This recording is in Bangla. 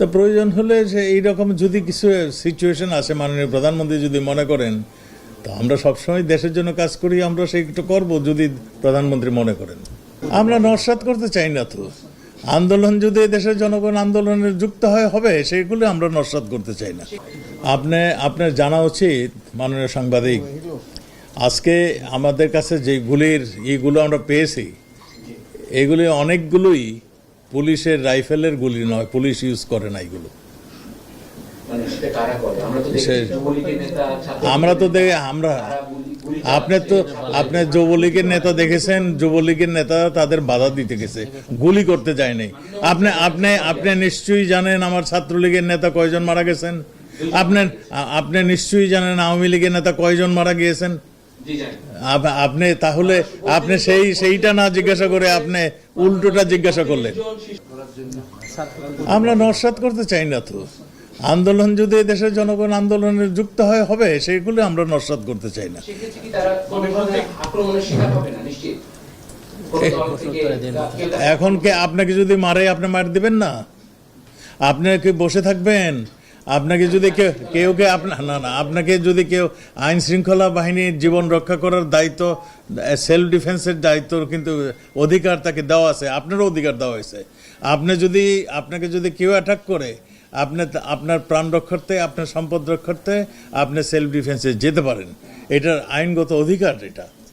তা প্রয়োজন হলে যে এইরকম যদি কিছু সিচুয়েশন আসে, মাননীয় প্রধানমন্ত্রী যদি মনে করেন, তো আমরা সবসময় দেশের জন্য কাজ করি, আমরা সেইটা করব যদি প্রধানমন্ত্রী মনে করেন। আমরা নস্যাৎ করতে চাই না তো। আন্দোলন যদি দেশের জনগণ আন্দোলনের যুক্ত হবে, সেইগুলো আমরা নস্যাৎ করতে চাই না। আপনার জানা উচিত মাননীয় সাংবাদিক, আজকে আমাদের কাছে যে এইগুলো আমরা পেয়েছি, এগুলি অনেকগুলোই পুলিশের রাইফেলের গুলি নয়, পুলিশ ইউজ করে না এগুলো। আমরা তো আপনি যুবলীগের নেতা দেখেছেন, যুবলীগের নেতা তাদের বাধা দিতে গেছে, গুলি করতে যায় নাই। আপনি নিশ্চয়ই জানেন আমার ছাত্রলীগের নেতা কয়জন মারা গেছেন। আপনি নিশ্চয়ই জানেন আওয়ামী লীগের নেতা কয়জন মারা গিয়েছেন। আপনি তাহলে আপনি সেইটা না জিজ্ঞাসা করে আপনি উল্টোটা জিজ্ঞাসা করলেন। আমরা নস্যাৎ করতে চাই না তো। আন্দোলন যদি দেশের জনগণ আন্দোলনের যুক্ত হবে, সেগুলো আমরা নস্যাৎ করতে চাই না। এখন কে আপনাকে যদি মারে, আপনি মার দিবেন না? আপনি কি বসে থাকবেন? আপনাকে যদি কেউ আপনাকে যদি কেউ আইন শৃঙ্খলা বাহিনীর জীবন রক্ষা করার দায়িত্ব, সেলফ ডিফেন্সের দায়িত্ব কিন্তু অধিকার তাকে দেওয়া আছে, আপনারও অধিকার দেওয়া হয়েছে। আপনাকে যদি কেউ অ্যাটাক করে, আপনার প্রাণ রক্ষার্থে, আপনার সম্পদ রক্ষার্থে আপনি সেলফ ডিফেন্সে যেতে পারেন। এটার আইনগত অধিকার এটা।